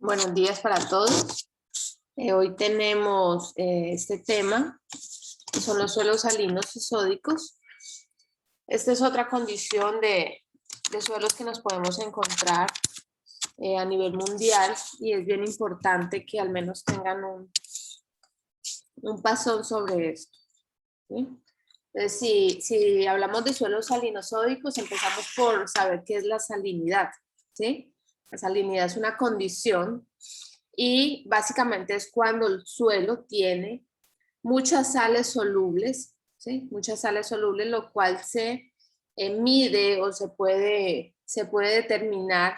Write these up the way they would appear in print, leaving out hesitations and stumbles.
Buenos días para todos. Hoy tenemos este tema, que son los suelos salinos y sódicos. Esta es otra condición de suelos que nos podemos encontrar a nivel mundial y es bien importante que al menos tengan un pasón sobre esto, ¿sí? Entonces, si hablamos de suelos salinosódicos, empezamos por saber qué es la salinidad, ¿sí? La salinidad es una condición y básicamente es cuando el suelo tiene muchas sales solubles, ¿sí? Muchas sales solubles, lo cual se mide o se puede determinar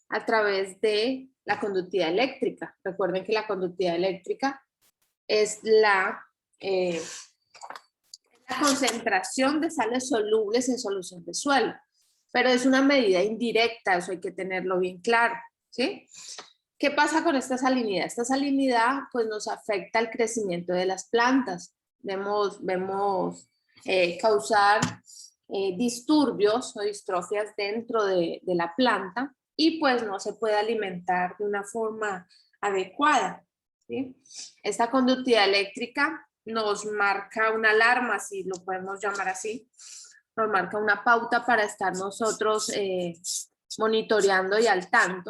a través de la conductividad eléctrica. Recuerden que la conductividad eléctrica es la concentración de sales solubles en solución de suelo, pero es una medida indirecta, eso hay que tenerlo bien claro, ¿sí? ¿Qué pasa con esta salinidad? Esta salinidad pues nos afecta el crecimiento de las plantas. Vemos causar disturbios o distrofias dentro de la planta y pues no se puede alimentar de una forma adecuada, ¿sí? Esta conductividad eléctrica nos marca una alarma, si lo podemos llamar así, nos marca una pauta para estar nosotros monitoreando y al tanto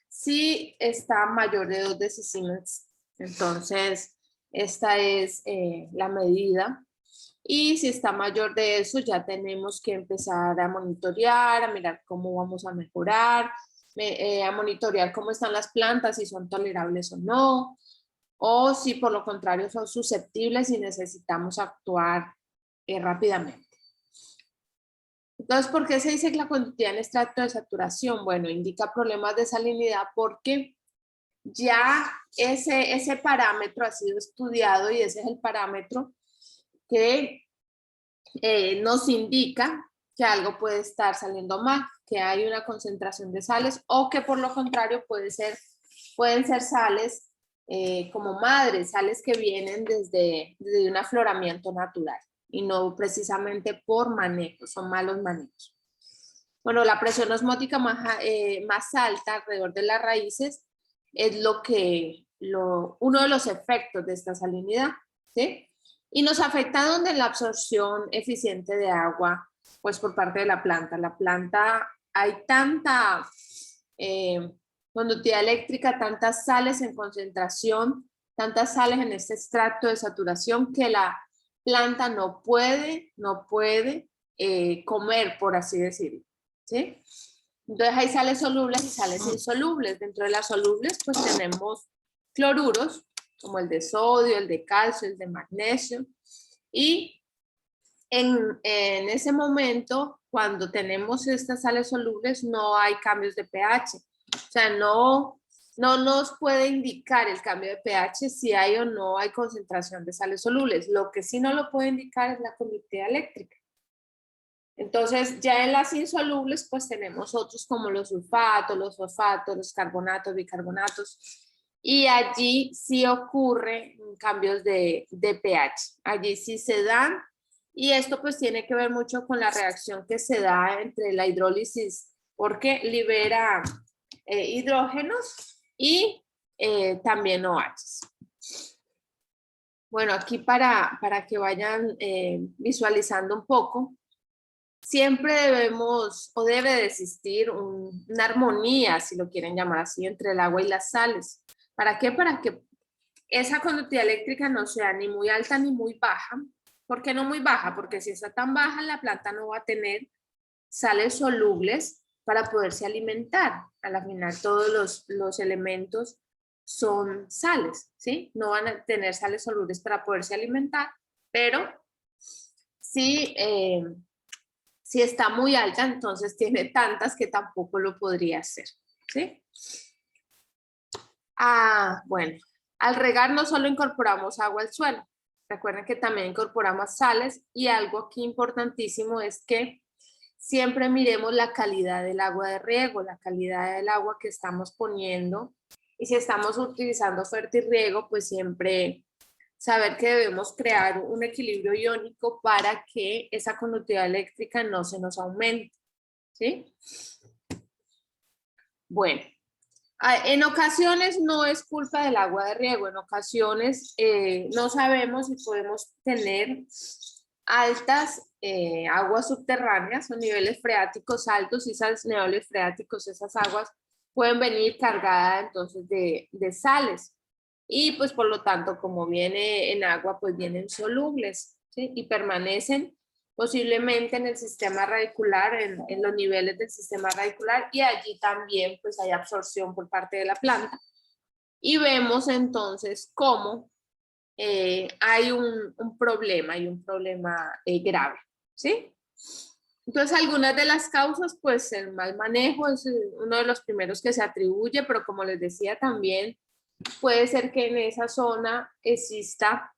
si está mayor de 2 decisiemens. Entonces, esta es la medida. Y si está mayor de eso, ya tenemos que empezar a monitorear, a mirar cómo vamos a mejorar, a monitorear cómo están las plantas, si son tolerables o no, o si por lo contrario son susceptibles y necesitamos actuar rápidamente. Entonces, ¿por qué se dice que la conductividad en estrato de saturación? Bueno, indica problemas de salinidad porque ya ese parámetro ha sido estudiado y ese es el parámetro que nos indica que algo puede estar saliendo mal, que hay una concentración de sales o que por lo contrario pueden ser sales como madres, sales que vienen desde un afloramiento natural y no precisamente por manejo, son malos manejos. Bueno, la presión osmótica más alta alrededor de las raíces es uno de los efectos de esta salinidad, ¿sí? Y nos afecta donde la absorción eficiente de agua, pues por parte de la planta. La planta, hay tanta conductividad eléctrica, tantas sales en concentración, tantas sales en este extracto de saturación que la planta no puede comer, por así decirlo, ¿sí? Entonces hay sales solubles y sales insolubles. Dentro de las solubles pues tenemos cloruros, como el de sodio, el de calcio, el de magnesio. Y en ese momento, cuando tenemos estas sales solubles, no hay cambios de pH. O sea, no nos puede indicar el cambio de pH si hay o no hay concentración de sales solubles. Lo que sí no lo puede indicar es la conductividad eléctrica. Entonces, ya en las insolubles, pues tenemos otros como los sulfatos, los fosfatos, los carbonatos, bicarbonatos, y allí sí ocurren cambios de pH. Allí sí se dan, y esto pues tiene que ver mucho con la reacción que se da entre la hidrólisis, porque libera hidrógenos y también OHs. Bueno, aquí para que vayan visualizando un poco, siempre debemos o debe de existir una armonía, si lo quieren llamar así, entre el agua y las sales. ¿Para qué? Para que esa conductividad eléctrica no sea ni muy alta ni muy baja. ¿Por qué no muy baja? Porque si está tan baja, la planta no va a tener sales solubles para poderse alimentar. A la final, todos los elementos son sales, ¿sí? No van a tener sales solubles para poderse alimentar, pero sí... si está muy alta, entonces tiene tantas que tampoco lo podría hacer, ¿sí? Bueno, al regar no solo incorporamos agua al suelo, recuerden que también incorporamos sales y algo aquí importantísimo es que siempre miremos la calidad del agua de riego, la calidad del agua que estamos poniendo y si estamos utilizando fertirriego, pues siempre saber que debemos crear un equilibrio iónico para que esa conductividad eléctrica no se nos aumente, ¿sí? Bueno, En ocasiones no es culpa del agua de riego, en ocasiones no sabemos si podemos tener altas aguas subterráneas o niveles freáticos altos, y esos niveles freáticos, esas aguas pueden venir cargadas entonces de sales, y pues por lo tanto como viene en agua pues vienen solubles, ¿sí? Y permanecen posiblemente en el sistema radicular, en los niveles del sistema radicular, y allí también pues hay absorción por parte de la planta, y vemos entonces cómo hay un problema grave, ¿sí? Entonces, algunas de las causas, pues el mal manejo es uno de los primeros que se atribuye, pero como les decía también, puede ser que en esa zona exista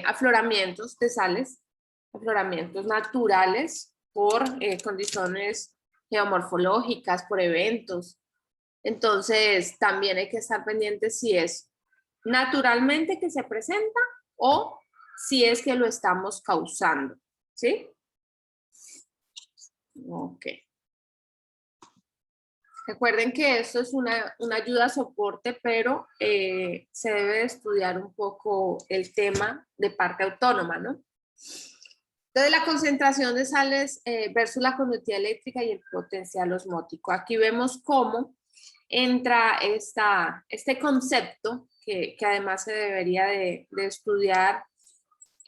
afloramientos de sales, afloramientos naturales por condiciones geomorfológicas, por eventos. Entonces, también hay que estar pendientes si es naturalmente que se presenta o si es que lo estamos causando, ¿sí? Ok. Recuerden que esto es una ayuda a soporte, pero se debe estudiar un poco el tema de parte autónoma, ¿no? Entonces, la concentración de sales versus la conductividad eléctrica y el potencial osmótico. Aquí vemos cómo entra este concepto que además se debería de estudiar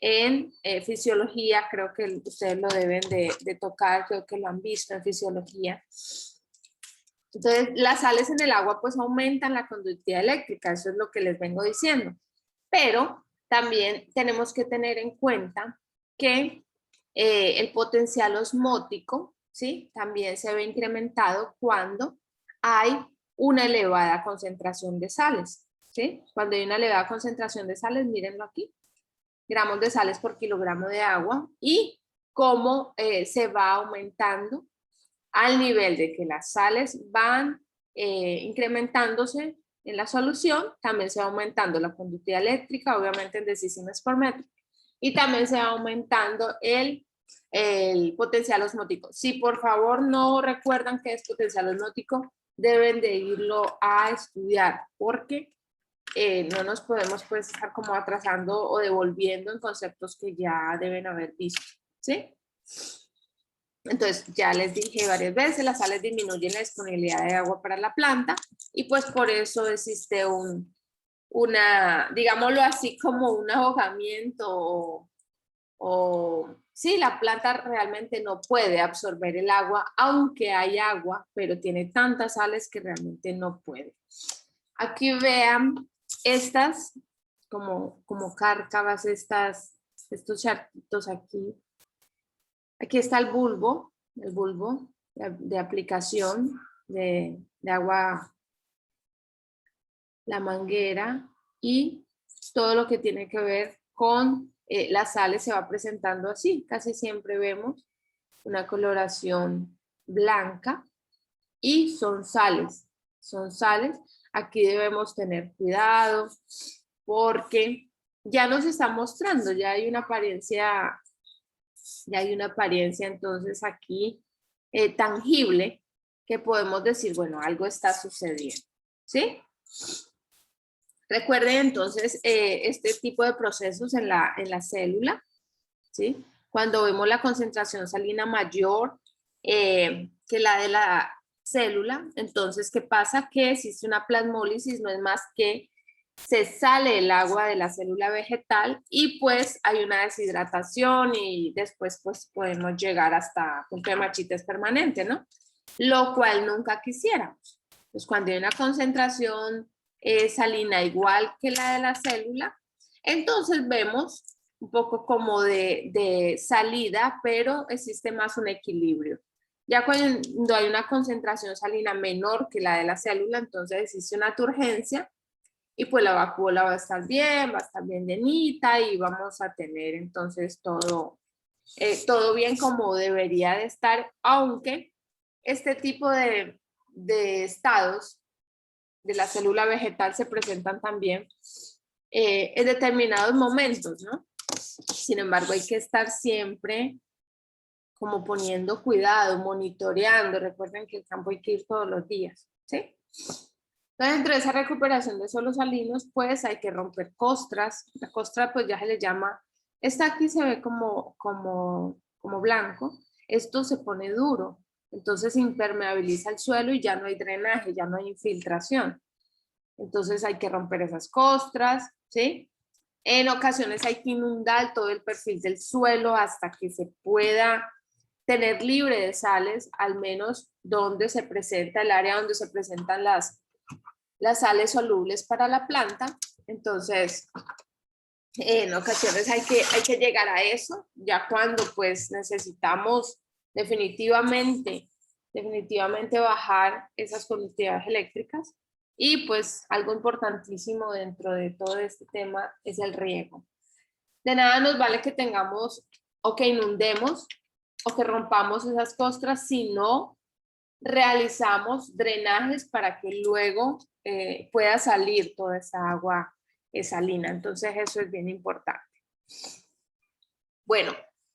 en fisiología. Creo que ustedes lo deben de tocar, creo que lo han visto en fisiología. Entonces, las sales en el agua pues aumentan la conductividad eléctrica, eso es lo que les vengo diciendo. Pero también tenemos que tener en cuenta que el potencial osmótico, ¿sí? También se ve incrementado cuando hay una elevada concentración de sales, ¿sí? Cuando hay una elevada concentración de sales, mírenlo aquí, gramos de sales por kilogramo de agua, y cómo se va aumentando al nivel de que las sales van incrementándose en la solución. También se va aumentando la conductividad eléctrica, obviamente en decisiones por metro, y también se va aumentando el potencial osmótico. Si por favor no recuerdan qué es potencial osmótico, deben de irlo a estudiar, porque no nos podemos pues estar como atrasando o devolviendo en conceptos que ya deben haber visto, ¿sí? Entonces, ya les dije varias veces, las sales disminuyen la disponibilidad de agua para la planta, y pues por eso existe digámoslo así, como un ahogamiento o sí, la planta realmente no puede absorber el agua, aunque hay agua, pero tiene tantas sales que realmente no puede. Aquí vean estas como cárcavas, estos charquitos aquí. Aquí está el bulbo de aplicación de agua, la manguera, y todo lo que tiene que ver con las sales se va presentando así. Casi siempre vemos una coloración blanca y son sales. Aquí debemos tener cuidado porque ya nos está mostrando, ya hay una apariencia entonces aquí tangible, que podemos decir, bueno, algo está sucediendo, ¿sí? Recuerden entonces este tipo de procesos en la célula, ¿sí? Cuando vemos la concentración salina mayor que la de la célula, entonces, ¿qué pasa? Que existe una plasmólisis, no es más que se sale el agua de la célula vegetal, y pues hay una deshidratación, y después pues podemos llegar hasta punto de machites permanente, ¿no? Lo cual nunca quisiéramos. Pues cuando hay una concentración salina igual que la de la célula, entonces vemos un poco como de salida, pero existe más un equilibrio. Ya cuando hay una concentración salina menor que la de la célula, entonces existe una turgencia, y pues la vacuola va a estar bien llenita, y vamos a tener entonces todo bien como debería de estar, aunque este tipo de estados de la célula vegetal se presentan también en determinados momentos, ¿no? Sin embargo, hay que estar siempre como poniendo cuidado, monitoreando. Recuerden que el campo hay que ir todos los días, ¿sí? Entonces, dentro de esa recuperación de suelos salinos, pues hay que romper costras. La costra, pues ya se le llama, esta aquí se ve como blanco, esto se pone duro, entonces impermeabiliza el suelo y ya no hay drenaje, ya no hay infiltración. Entonces hay que romper esas costras, ¿sí? En ocasiones hay que inundar todo el perfil del suelo hasta que se pueda tener libre de sales, al menos donde se presenta el área donde se presentan las sales solubles para la planta. Entonces, en ocasiones hay que llegar a eso, ya cuando pues necesitamos definitivamente bajar esas conductividades eléctricas. Y pues algo importantísimo dentro de todo este tema es el riego. De nada nos vale que tengamos o que inundemos o que rompamos esas costras si no realizamos drenajes para que luego pueda salir toda esa agua salina. Entonces eso es bien importante. Bueno,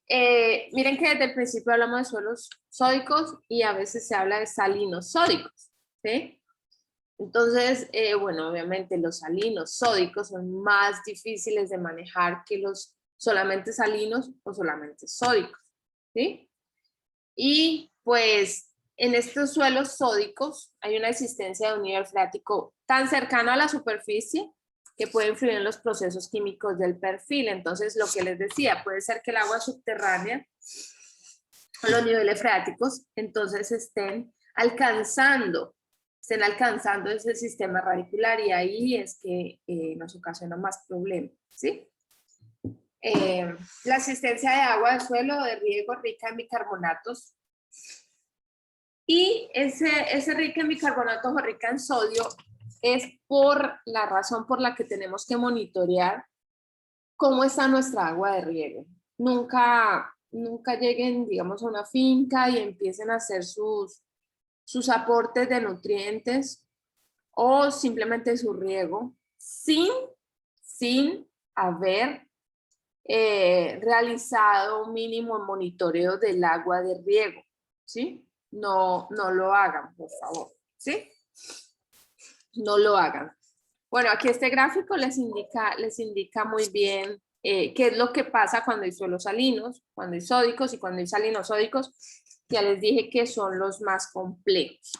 miren que desde el principio hablamos de suelos sódicos y a veces se habla de salinos sódicos, ¿sí? Entonces, bueno, obviamente los salinos sódicos son más difíciles de manejar que los solamente salinos o solamente sódicos, ¿sí? Y pues en estos suelos sódicos hay una existencia de un nivel freático tan cercano a la superficie que puede influir en los procesos químicos del perfil. Entonces, lo que les decía, puede ser que el agua subterránea o los niveles freáticos entonces estén alcanzando ese sistema radicular y ahí es que nos ocasiona más problemas, ¿sí? La existencia de agua de suelo o de riego rica en bicarbonatos y ese rica en bicarbonatos o rica en sodio es por la razón por la que tenemos que monitorear cómo está nuestra agua de riego. Nunca lleguen, digamos, a una finca y empiecen a hacer sus aportes de nutrientes o simplemente su riego sin haber realizado un mínimo monitoreo del agua de riego, ¿sí? No lo hagan, por favor, ¿sí? No lo hagan. Bueno, aquí este gráfico les indica muy bien qué es lo que pasa cuando hay suelos salinos, cuando hay sódicos y cuando hay salinos sódicos. Ya les dije que son los más complejos.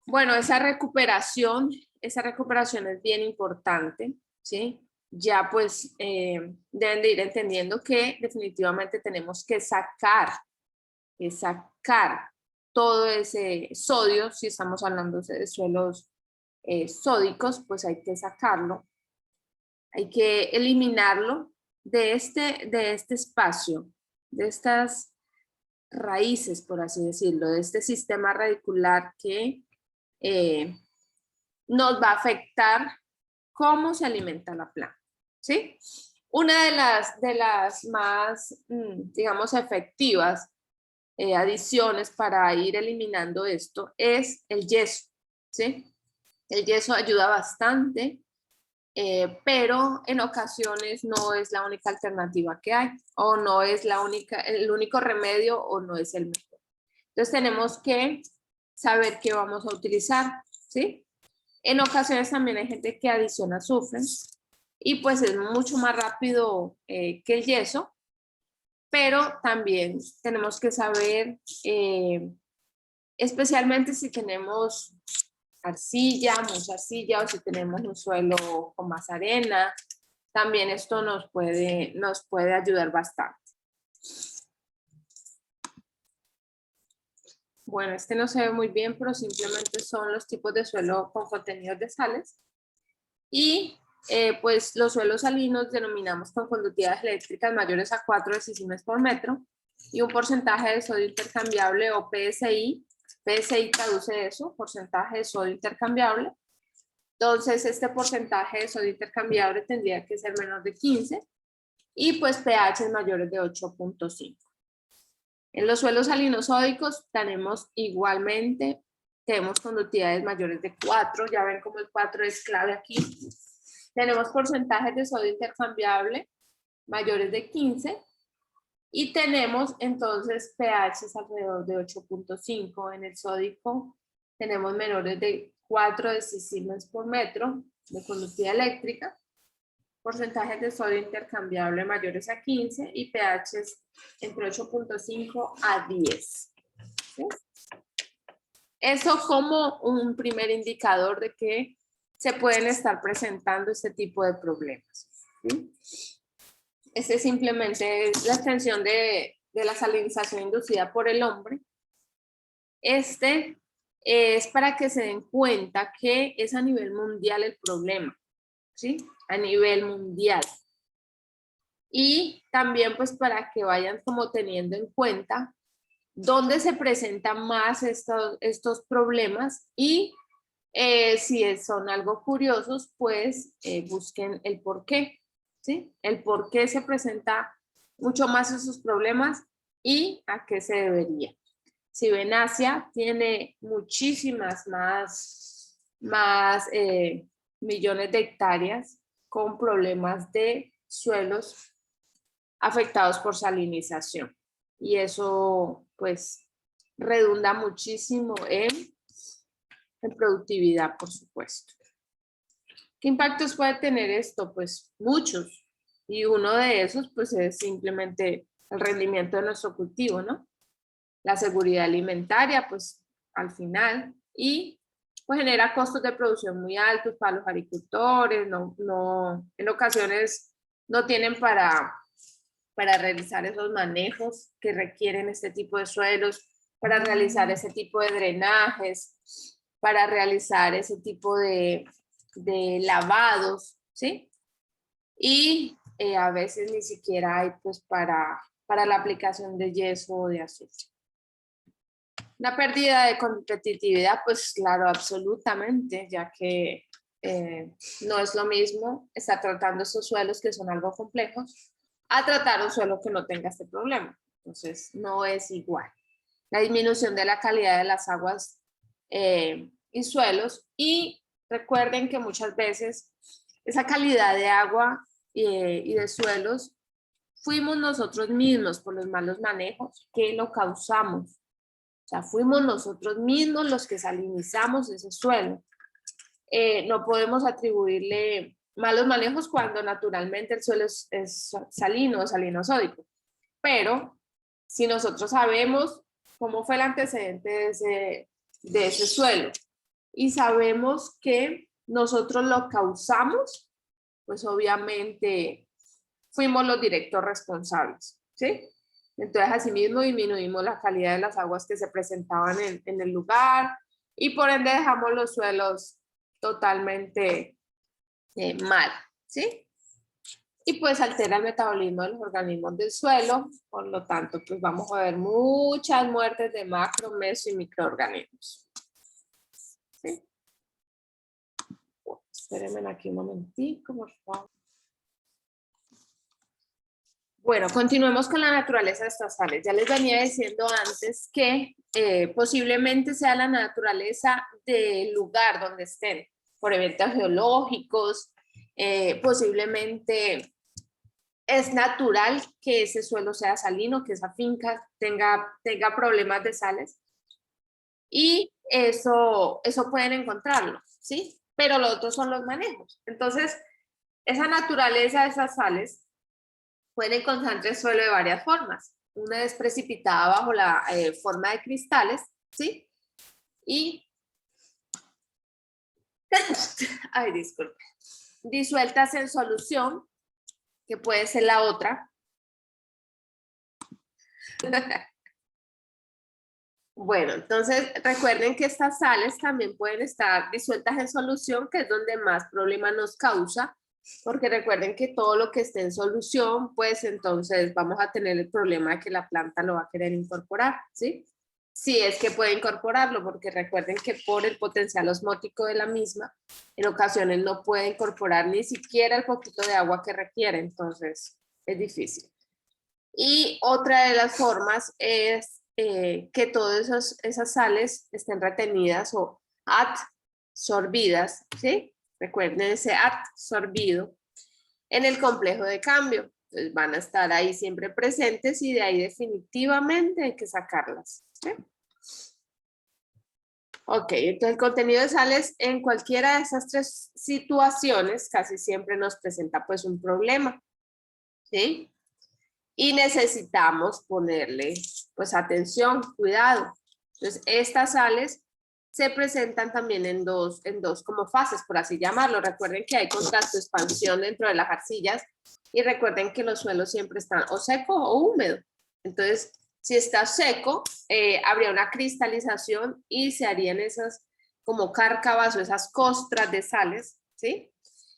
Bueno, esa recuperación es bien importante, ¿sí? Ya pues deben de ir entendiendo que definitivamente tenemos que sacar todo ese sodio, si estamos hablando de suelos sódicos, pues hay que sacarlo, hay que eliminarlo de este espacio, de estas raíces, por así decirlo, de este sistema radicular que nos va a afectar cómo se alimenta la planta, ¿sí? Una de las más, digamos, efectivas adiciones para ir eliminando esto es el yeso, ¿sí? El yeso ayuda bastante, pero en ocasiones no es la única alternativa que hay, o no es el único remedio, o no es el mejor. Entonces tenemos que saber qué vamos a utilizar, ¿sí? En ocasiones también hay gente que adiciona azufre, y pues es mucho más rápido que el yeso, pero también tenemos que saber, especialmente si tenemos arcilla, mucha arcilla, o si tenemos un suelo con más arena, también esto nos puede ayudar bastante. Bueno, este no se ve muy bien, pero simplemente son los tipos de suelo con contenidos de sales. Y pues los suelos salinos denominamos con conductividades eléctricas mayores a 4 decimes por metro y un porcentaje de sodio intercambiable o PSI. PSI traduce eso, porcentaje de sodio intercambiable. Entonces, este porcentaje de sodio intercambiable tendría que ser menor de 15 y pues pH mayores de 8.5. En los suelos salinosódicos tenemos conductividades mayores de 4, ya ven cómo el 4 es clave aquí. Tenemos porcentajes de sodio intercambiable mayores de 15 y tenemos entonces pH alrededor de 8.5 en el sódico tenemos menores de 4 decisiemens por metro de conductividad eléctrica, porcentajes de sodio intercambiable mayores a 15 y pHs entre 8.5 a 10. ¿Sí? Eso como un primer indicador de que se pueden estar presentando este tipo de problemas. ¿Sí? Este simplemente es la extensión de la salinización inducida por el hombre. Este es para que se den cuenta que es a nivel mundial el problema, ¿sí? A nivel mundial. Y también pues para que vayan como teniendo en cuenta dónde se presentan más estos problemas y si son algo curiosos, pues busquen el por qué, ¿sí? El por qué se presenta mucho más esos problemas y a qué se debería. Si ven, Asia tiene muchísimas más millones de hectáreas con problemas de suelos afectados por salinización. Y eso, pues, redunda muchísimo en productividad, por supuesto. ¿Qué impactos puede tener esto? Pues muchos. Y uno de esos, pues, es simplemente el rendimiento de nuestro cultivo, ¿no? La seguridad alimentaria, pues, al final. Y, pues, genera costos de producción muy altos para los agricultores. En ocasiones no tienen para realizar esos manejos que requieren este tipo de suelos, para realizar ese tipo de drenajes, para realizar ese tipo de lavados, ¿sí? Y a veces ni siquiera hay pues para la aplicación de yeso o de azufre. La pérdida de competitividad, pues claro, absolutamente, ya que no es lo mismo estar tratando estos suelos que son algo complejos a tratar un suelo que no tenga este problema. Entonces, no es igual. La disminución de la calidad de las aguas y suelos. Y recuerden que muchas veces esa calidad de agua y de suelos fuimos nosotros mismos por los malos manejos que lo causamos. O sea, fuimos nosotros mismos los que salinizamos ese suelo. No podemos atribuirle malos manejos cuando naturalmente el suelo es salino o salinosódico. Pero si nosotros sabemos cómo fue el antecedente de ese suelo y sabemos que nosotros lo causamos, pues obviamente fuimos los directos responsables, ¿sí? Entonces, asimismo, disminuimos la calidad de las aguas que se presentaban en el lugar y por ende dejamos los suelos totalmente mal, ¿sí? Y pues altera el metabolismo de los organismos del suelo, por lo tanto, pues vamos a ver muchas muertes de macro, meso y microorganismos. ¿Sí? Espérenme aquí un momentico, por favor. Bueno, continuemos con la naturaleza de estas sales. Ya les venía diciendo antes que posiblemente sea la naturaleza del lugar donde estén, por eventos geológicos, posiblemente es natural que ese suelo sea salino, que esa finca tenga problemas de sales. Y eso pueden encontrarlo, ¿sí? Pero lo otro son los manejos. Entonces, esa naturaleza de esas sales pueden encontrarse el suelo de varias formas. Una es precipitada bajo la forma de cristales, ¿sí? Y, ay, disculpe, disueltas en solución, que puede ser la otra. Bueno, entonces recuerden que estas sales también pueden estar disueltas en solución, que es donde más problema nos causa, porque recuerden que todo lo que esté en solución, pues entonces vamos a tener el problema de que la planta lo va a querer incorporar, ¿sí? Si es que puede incorporarlo, porque recuerden que por el potencial osmótico de la misma, en ocasiones no puede incorporar ni siquiera el poquito de agua que requiere, entonces es difícil. Y otra de las formas es que todas esas sales estén retenidas o adsorbidas, ¿sí? Recuerden ese adsorbido en el complejo de cambio. Entonces van a estar ahí siempre presentes y de ahí definitivamente hay que sacarlas, ¿sí? Ok, entonces el contenido de sales en cualquiera de esas tres situaciones casi siempre nos presenta pues un problema, ¿sí? Y necesitamos ponerle pues atención, cuidado. Entonces estas sales se presentan también en dos como fases, por así llamarlo. Recuerden que hay contacto, expansión dentro de las arcillas y recuerden que los suelos siempre están o seco o húmedo. Entonces, si está seco, habría una cristalización y se harían esas como cárcavas o esas costras de sales, ¿sí?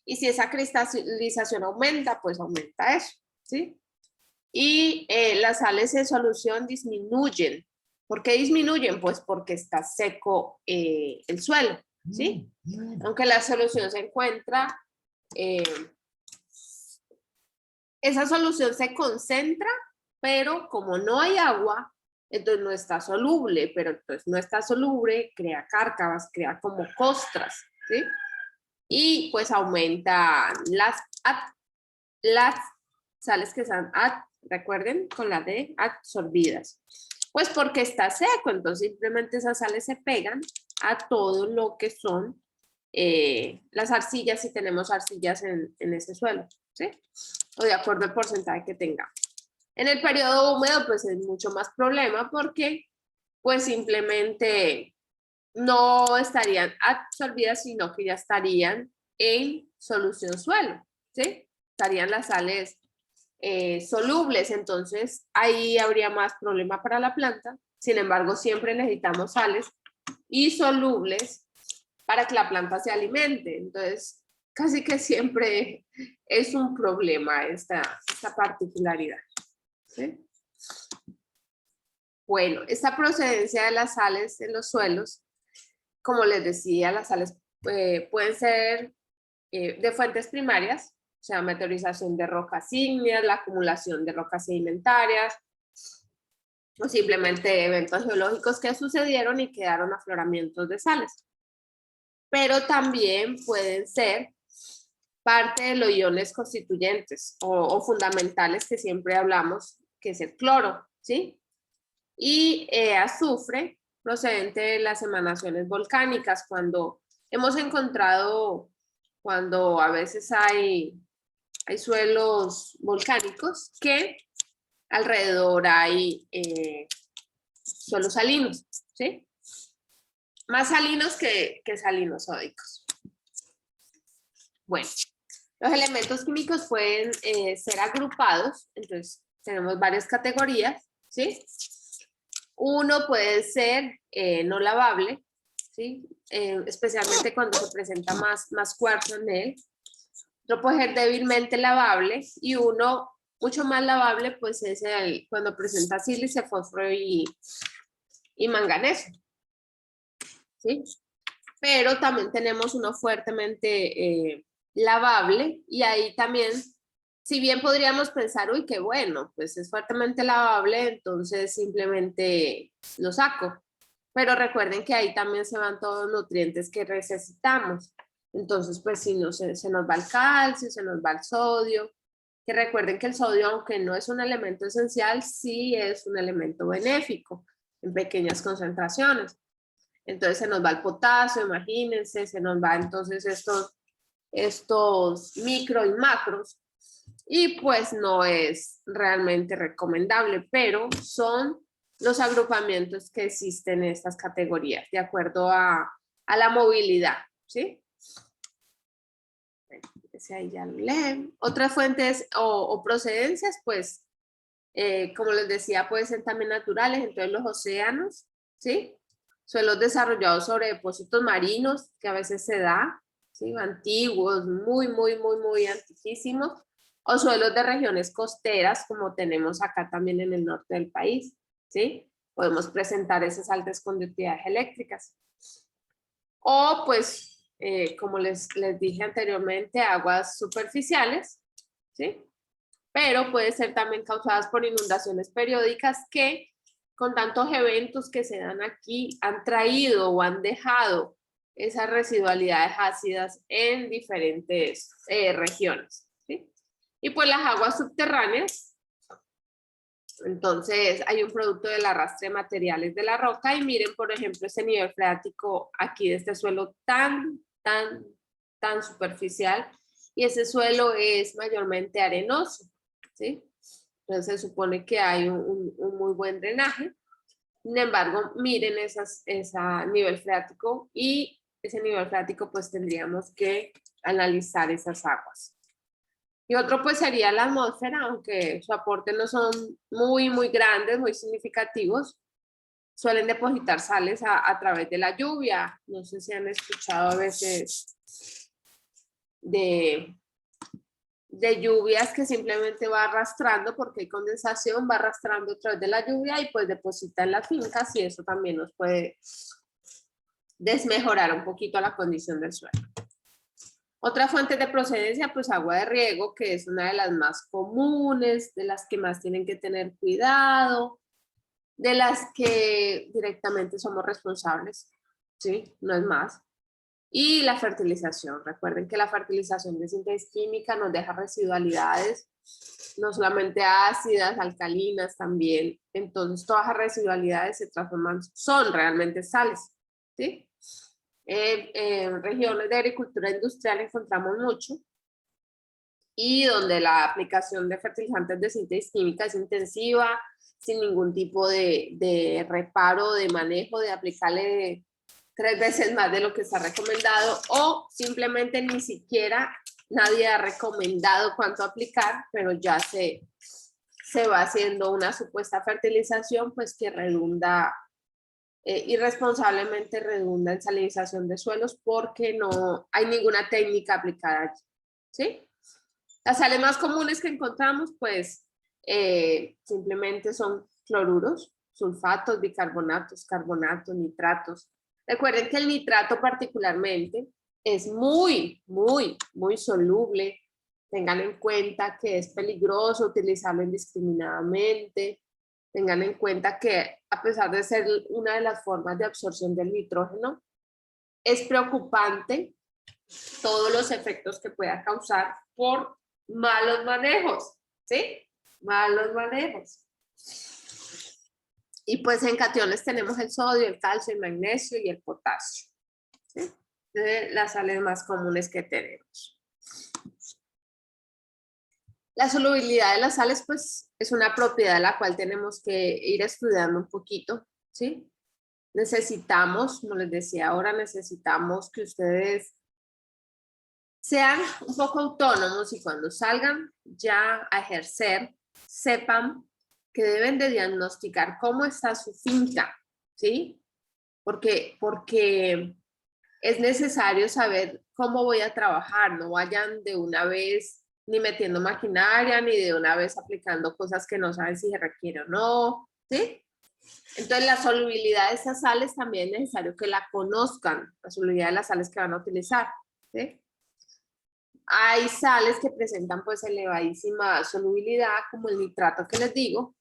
Y si esa cristalización aumenta, pues aumenta eso, ¿sí? Y las sales de solución disminuyen. ¿Por qué disminuyen? Pues porque está seco el suelo, ¿sí? Aunque la solución se encuentra, esa solución se concentra, pero como no hay agua, entonces no está soluble, pero entonces no está soluble, crea cárcavas, crea como costras, ¿sí? Y pues aumenta las sales que están, recuerden, con la D, absorbidas. Pues porque está seco, entonces simplemente esas sales se pegan a todo lo que son las arcillas, si tenemos arcillas en ese suelo, ¿sí? O de acuerdo al porcentaje que tengamos. En el periodo húmedo, pues es mucho más problema porque pues simplemente no estarían absorbidas, sino que ya estarían en solución suelo, ¿sí? Estarían las sales solubles, entonces ahí habría más problema para la planta. Sin embargo, siempre necesitamos sales y solubles para que la planta se alimente. Entonces, casi que siempre es un problema esta particularidad, ¿sí? Bueno, esta procedencia de las sales en los suelos, como les decía, las sales pueden ser de fuentes primarias, o sea, meteorización de rocas ígneas, la acumulación de rocas sedimentarias, o simplemente eventos geológicos que sucedieron y quedaron afloramientos de sales. Pero también pueden ser parte de los iones constituyentes o fundamentales que siempre hablamos, que es el cloro, ¿sí? Y azufre procedente de las emanaciones volcánicas, cuando hemos encontrado, cuando a veces hay suelos volcánicos que alrededor hay suelos salinos, ¿sí? Más salinos que salinosódicos. Bueno, los elementos químicos pueden ser agrupados, entonces tenemos varias categorías, ¿sí? Uno puede ser no lavable, ¿sí? Especialmente cuando se presenta más cuarzo en él. Otro puede ser débilmente lavable y uno mucho más lavable pues es cuando presenta sílice, fósforo y manganeso, ¿sí? Pero también tenemos uno fuertemente lavable y ahí también, si bien podríamos pensar, uy, qué bueno, pues es fuertemente lavable, entonces simplemente lo saco. Pero recuerden que ahí también se van todos los nutrientes que necesitamos. Entonces, pues si no se nos va el calcio, se nos va el sodio, que recuerden que el sodio, aunque no es un elemento esencial, sí es un elemento benéfico en pequeñas concentraciones. Entonces se nos va el potasio, imagínense, se nos va entonces estos micro y macros, y pues no es realmente recomendable, pero son los agrupamientos que existen en estas categorías, de acuerdo a la movilidad, ¿sí? Ese ahí ya lo leen. Otras fuentes o procedencias, pues, como les decía, pueden ser también naturales, entonces los océanos, ¿sí? Suelos desarrollados sobre depósitos marinos, que a veces se da, ¿sí? Antiguos, muy antiquísimos, o suelos de regiones costeras, como tenemos acá también en el norte del país, ¿sí? Podemos presentar esas altas conductividades eléctricas. O pues, como les dije anteriormente, aguas superficiales, ¿sí? Pero puede ser también causadas por inundaciones periódicas que con tantos eventos que se dan aquí han traído o han dejado esas residualidades ácidas en diferentes regiones, ¿sí? Y pues las aguas subterráneas Entonces hay un producto del arrastre de materiales de la roca y miren, por ejemplo, ese nivel freático aquí de este suelo tan superficial, y ese suelo es mayormente arenoso, ¿sí? Entonces se supone que hay un muy buen drenaje. Sin embargo, miren ese nivel freático, y ese nivel freático pues tendríamos que analizar esas aguas. Y otro pues sería la atmósfera, aunque su aporte no son muy grandes, muy significativos. Suelen depositar sales a través de la lluvia. No sé si han escuchado a veces de lluvias que simplemente va arrastrando, porque hay condensación, va arrastrando a través de la lluvia y pues deposita en las fincas, y eso también nos puede desmejorar un poquito la condición del suelo. Otra fuente de procedencia, pues agua de riego, que es una de las más comunes, de las que más tienen que tener cuidado, de las que directamente somos responsables, ¿sí? No es más. Y la fertilización. Recuerden que la fertilización de síntesis química nos deja residualidades, no solamente ácidas, alcalinas también. Entonces, todas las residualidades se transforman, son realmente sales, ¿sí? En regiones de agricultura industrial encontramos mucho, y donde la aplicación de fertilizantes de síntesis química es intensiva, sin ningún tipo de reparo, de manejo, de aplicarle 3 veces más de lo que está recomendado, o simplemente ni siquiera nadie ha recomendado cuánto aplicar, pero ya se va haciendo una supuesta fertilización pues que redunda, irresponsablemente redunda en salinización de suelos, porque no hay ninguna técnica aplicada allí, ¿sí? Las sales más comunes que encontramos pues simplemente son cloruros, sulfatos, bicarbonatos, carbonatos, nitratos. Recuerden que el nitrato particularmente es muy soluble. Tengan en cuenta que es peligroso utilizarlo indiscriminadamente. Tengan en cuenta que a pesar de ser una de las formas de absorción del nitrógeno, es preocupante todos los efectos que pueda causar por malos manejos, ¿sí? Malos manejos. Y pues en cationes tenemos el sodio, el calcio, el magnesio y el potasio, ¿sí? De las sales más comunes que tenemos. La solubilidad de las sales pues es una propiedad de la cual tenemos que ir estudiando un poquito, ¿sí? Necesitamos, como les decía ahora, necesitamos que ustedes sean un poco autónomos, y cuando salgan ya a ejercer, sepan que deben de diagnosticar cómo está su finca, ¿sí? Porque es necesario saber cómo voy a trabajar. No vayan de una vez ni metiendo maquinaria, ni de una vez aplicando cosas que no saben si se requiere o no, ¿sí? Entonces, la solubilidad de esas sales también es necesario que la conozcan, la solubilidad de las sales que van a utilizar, ¿sí? Hay sales que presentan pues elevadísima solubilidad, como el nitrato que les digo,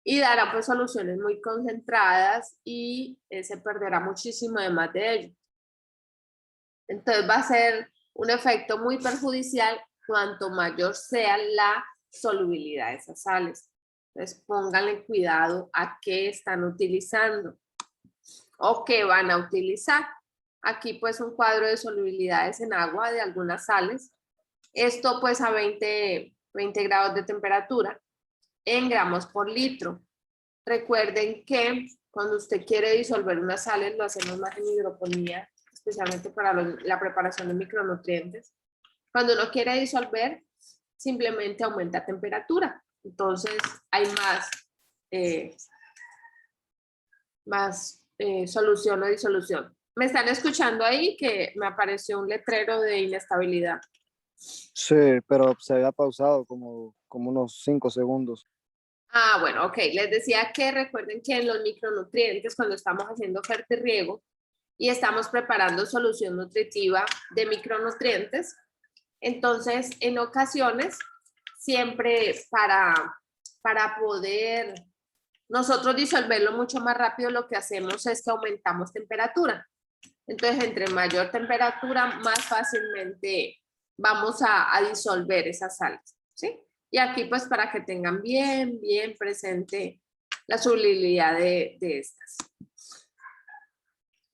y darán pues soluciones muy concentradas, y se perderá muchísimo además de ello. Entonces va a ser un efecto muy perjudicial cuanto mayor sea la solubilidad de esas sales. Entonces pónganle cuidado a qué están utilizando o qué van a utilizar. Aquí pues un cuadro de solubilidades en agua de algunas sales. Esto pues a 20 grados de temperatura en gramos por litro. Recuerden que cuando usted quiere disolver unas sales, lo hacemos más en hidroponía, especialmente para la preparación de micronutrientes. Cuando uno quiere disolver, simplemente aumenta temperatura. Entonces hay más solución o disolución. ¿Me están escuchando ahí? Que me apareció un letrero de inestabilidad. Sí, pero se había pausado como unos 5 segundos. Ah, bueno, ok. Les decía que recuerden que en los micronutrientes, cuando estamos haciendo fertirriego y estamos preparando solución nutritiva de micronutrientes, entonces en ocasiones siempre para poder nosotros disolverlo mucho más rápido, lo que hacemos es que aumentamos temperatura. Entonces, entre mayor temperatura, más fácilmente vamos a disolver esas sales, ¿sí? Y aquí pues para que tengan bien presente la solubilidad de estas.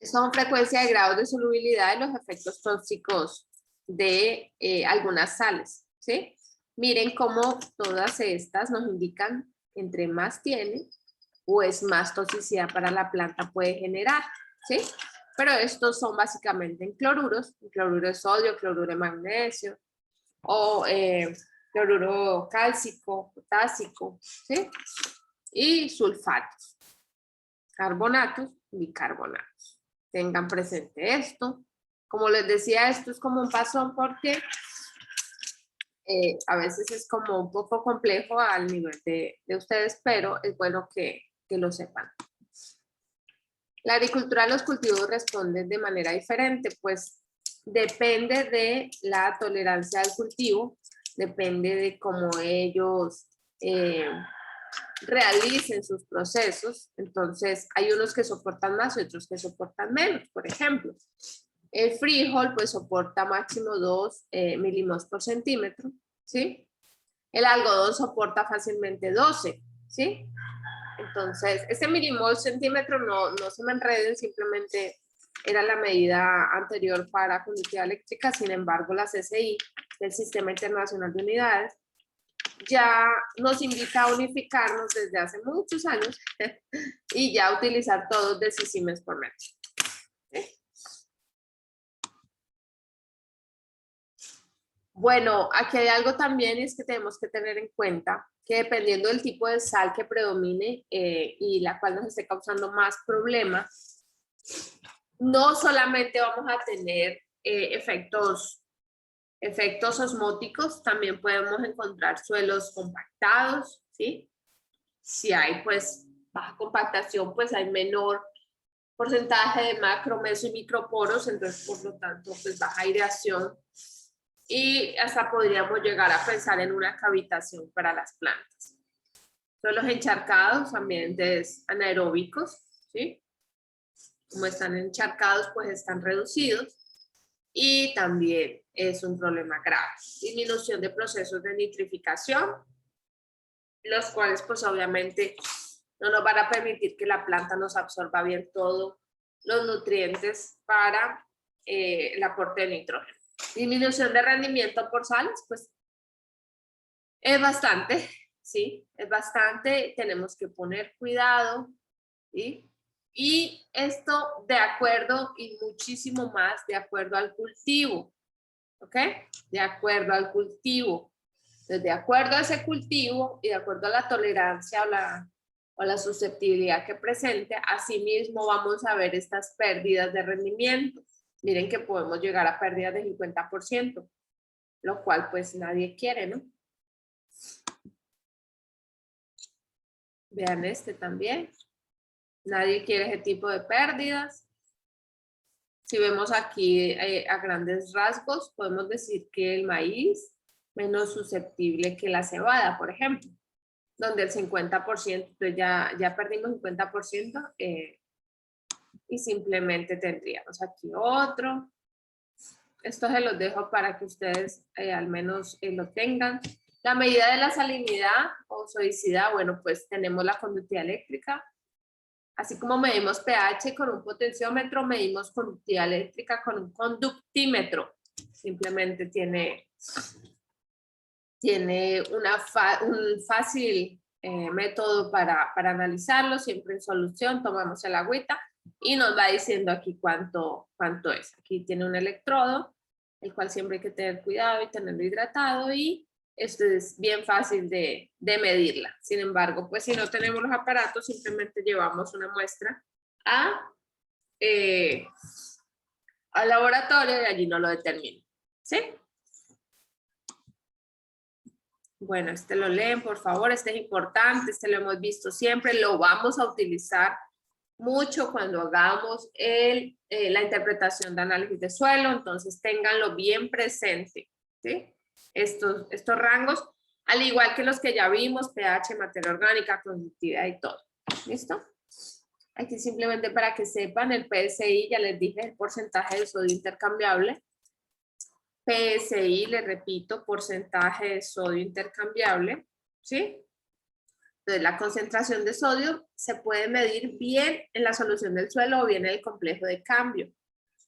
Son frecuencia de grados de solubilidad y los efectos tóxicos de algunas sales, ¿sí? Miren cómo todas estas nos indican entre más tiene, pues más toxicidad para la planta puede generar, ¿sí? Pero estos son básicamente en cloruro de sodio, cloruro de magnesio, o cloruro cálcico, potásico, ¿sí? Y sulfatos, carbonatos, bicarbonatos. Tengan presente esto. Como les decía, esto es como un paso porque a veces es como un poco complejo al nivel de ustedes, pero es bueno que lo sepan. La agricultura, los cultivos responden de manera diferente, pues depende de la tolerancia al cultivo, depende de cómo ellos realicen sus procesos. Entonces, hay unos que soportan más y otros que soportan menos. Por ejemplo, el frijol pues soporta máximo 2 milimols por centímetro, ¿sí? El algodón soporta fácilmente 12, ¿sí? Entonces, ese milimol centímetro no se me enreden, simplemente era la medida anterior para conductividad eléctrica. Sin embargo, la CCI, del Sistema Internacional de Unidades, ya nos invita a unificarnos desde hace muchos años y ya utilizar todos decisimes por metro. ¿Sí? Bueno, aquí hay algo también, es que tenemos que tener en cuenta que dependiendo del tipo de sal que predomine y la cual nos esté causando más problemas, no solamente vamos a tener efectos osmóticos, también podemos encontrar suelos compactados, ¿sí? Si hay pues baja compactación, pues hay menor porcentaje de macro, meso y microporos, entonces por lo tanto pues baja aireación y hasta podríamos llegar a pensar en una cavitación para las plantas. Suelos encharcados, ambientes anaeróbicos, ¿sí? Como están encharcados, pues están reducidos y también es un problema grave. Disminución de procesos de nitrificación, los cuales pues obviamente no nos van a permitir que la planta nos absorba bien todos los nutrientes para el aporte de nitrógeno. Disminución de rendimiento por sales, pues es bastante, ¿sí? Es bastante, tenemos que poner cuidado, ¿sí? Y esto de acuerdo y muchísimo más de acuerdo al cultivo, ¿ok? De acuerdo al cultivo. Entonces, de acuerdo a ese cultivo y de acuerdo a la tolerancia o la susceptibilidad que presente, asimismo vamos a ver estas pérdidas de rendimiento. Miren que podemos llegar a pérdidas de 50%, lo cual pues nadie quiere, ¿no? Vean este también. Nadie quiere ese tipo de pérdidas. Si vemos aquí a grandes rasgos, podemos decir que el maíz menos susceptible que la cebada, por ejemplo, donde el 50%, entonces ya perdimos 50% y simplemente tendríamos aquí otro. Esto se los dejo para que ustedes al menos lo tengan. La medida de la salinidad o sodicidad, bueno, pues tenemos la conductividad eléctrica. Así como medimos pH con un potenciómetro, medimos conductividad eléctrica con un conductímetro. Simplemente tiene un fácil método para analizarlo, siempre en solución, tomamos el agüita y nos va diciendo aquí cuánto es. Aquí tiene un electrodo, el cual siempre hay que tener cuidado y tenerlo hidratado, y esto es bien fácil de medirla. Sin embargo, pues si no tenemos los aparatos, simplemente llevamos una muestra al laboratorio y allí no lo determina. ¿Sí? Bueno, este lo leen, por favor, este es importante, este lo hemos visto siempre, lo vamos a utilizar mucho cuando hagamos la interpretación de análisis de suelo, entonces ténganlo bien presente, ¿sí? Estos rangos, al igual que los que ya vimos, pH, materia orgánica, conductividad y todo. ¿Listo? Aquí simplemente para que sepan, el PSI, ya les dije, el porcentaje de sodio intercambiable. PSI, le repito, porcentaje de sodio intercambiable, ¿sí? Entonces, la concentración de sodio se puede medir bien en la solución del suelo o bien en el complejo de cambio,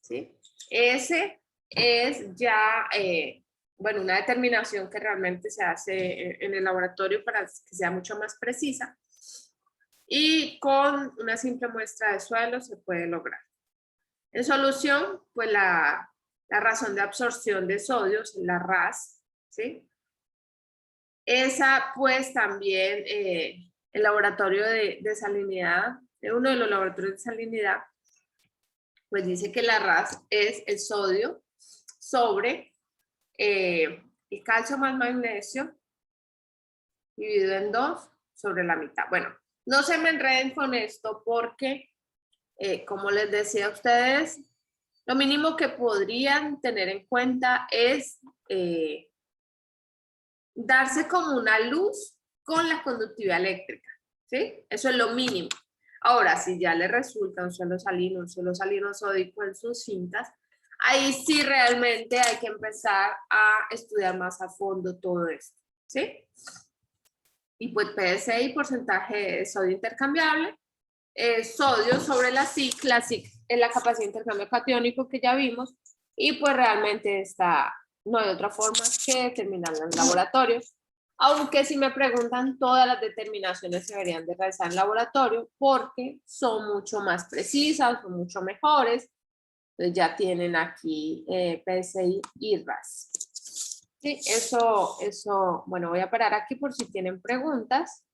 ¿sí? Ese es ya, bueno, una determinación que realmente se hace en el laboratorio para que sea mucho más precisa. Y con una simple muestra de suelo se puede lograr. En solución, pues la razón de absorción de sodio, la RAS, ¿sí? Esa, pues también el laboratorio de salinidad, uno de los laboratorios de salinidad, pues dice que la RAS es el sodio sobre el calcio más magnesio dividido en 2 sobre la mitad. Bueno, no se me enreden con esto porque, como les decía a ustedes, lo mínimo que podrían tener en cuenta es darse como una luz con la conductividad eléctrica, ¿sí? Eso es lo mínimo. Ahora, si ya le resulta un suelo salino sódico en sus cintas, ahí sí realmente hay que empezar a estudiar más a fondo todo esto, ¿sí? Y pues PSI, porcentaje de sodio intercambiable, sodio sobre la SIC es la capacidad de intercambio catiónico que ya vimos, y pues realmente no hay otra forma que determinarlo en laboratorio, aunque si me preguntan, todas las determinaciones se deberían de realizar en laboratorio porque son mucho más precisas, son mucho mejores. Entonces ya tienen aquí PSI y RAS. Sí, eso, bueno, voy a parar aquí por si tienen preguntas.